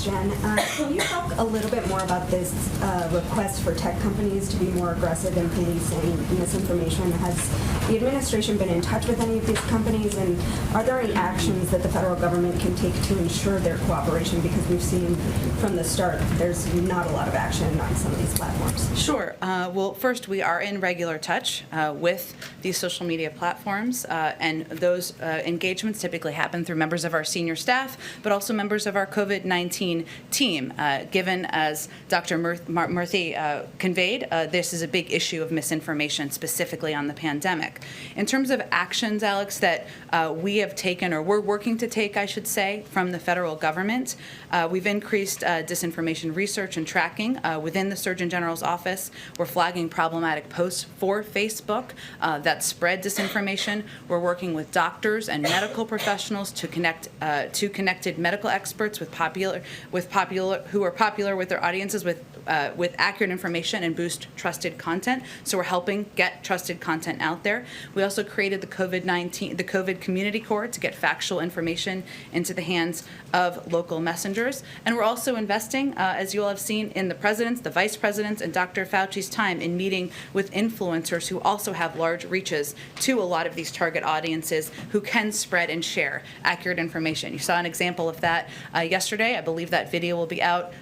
question. Can you talk a little bit more about this request for tech companies to be more aggressive in policing misinformation? Has the administration been in touch with any of these companies, and are there any actions that the federal government can take to ensure their cooperation? Because we've seen from the start there's not a lot of action on some of these platforms. Sure. Well, first, we are in regular touch with these social media platforms, and those engagements typically happen through members of our senior staff, but also members of our COVID-19 team. Given, as Dr. Murthy conveyed, this is a big issue of misinformation, specifically on the pandemic. In terms of actions, Alex, that we have taken, or we're working to take, I should say, from the federal government, we've increased disinformation research and tracking within the Surgeon General's office. We're flagging problematic posts for Facebook that spread disinformation. We're working with doctors and medical professionals to connect to connected medical experts who are popular with their audiences with accurate information and boost trusted content. So we're helping get trusted content out there. We also created the COVID Community Corps to get factual information into the hands of local messengers. And we're also investing, as you all have seen, in the president's, the vice president's, and Dr. Fauci's time in meeting with influencers who also have large reaches to a lot of these target audiences who can spread and share accurate information. You saw an example of that yesterday. I believe that video will be out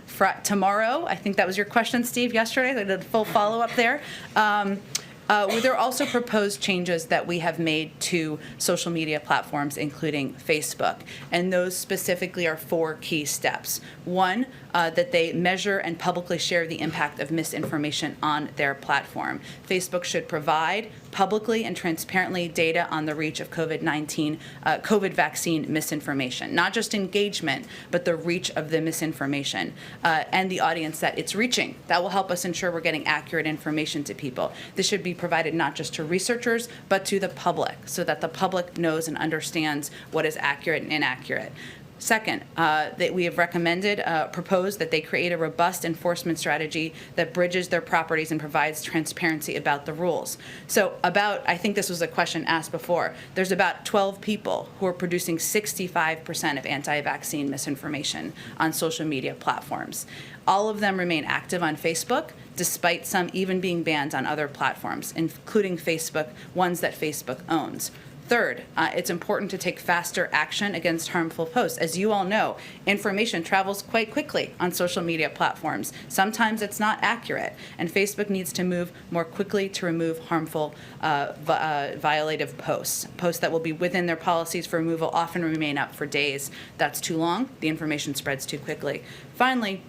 tomorrow. I think that was your question, Steve, yesterday. I did a full follow-up there. There are also proposed changes that we have made to social media platforms, including Facebook, and those specifically are 4 key steps. One, that they measure and publicly share the impact of misinformation on their platform. Facebook should provide publicly and transparently data on the reach of COVID vaccine misinformation, not just engagement, but the reach of the misinformation and the audience that it's reaching. That will help us ensure we're getting accurate information to people. This should be provided not just to researchers, but to the public, so that the public knows and understands what is accurate and inaccurate. Second, that we have proposed that they create a robust enforcement strategy that bridges their properties and provides transparency about the rules. So I think this was a question asked before, there's about 12 people who are producing 65% of anti-vaccine misinformation on social media platforms. All of them remain active on Facebook, despite some even being banned on other platforms, including ones that Facebook owns. Third, it's important to take faster action against harmful posts. As you all know, information travels quite quickly on social media platforms. Sometimes it's not accurate, and Facebook needs to move more quickly to remove harmful, violative posts. Posts that will be within their policies for removal often remain up for days. That's too long. The information spreads too quickly. Finally,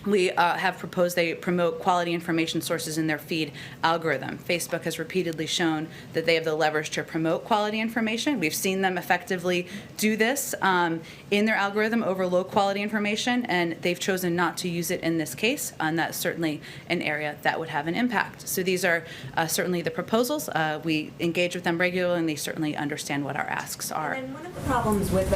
we have proposed they promote quality information sources in their feed algorithm. Facebook has repeatedly shown that they have the leverage to promote quality information. We've seen them effectively do this in their algorithm over low quality information, and they've chosen not to use it in this case, and that's certainly an area that would have an impact. So these are certainly the proposals. We engage with them regularly, and they certainly understand what our asks are. And one of the problems with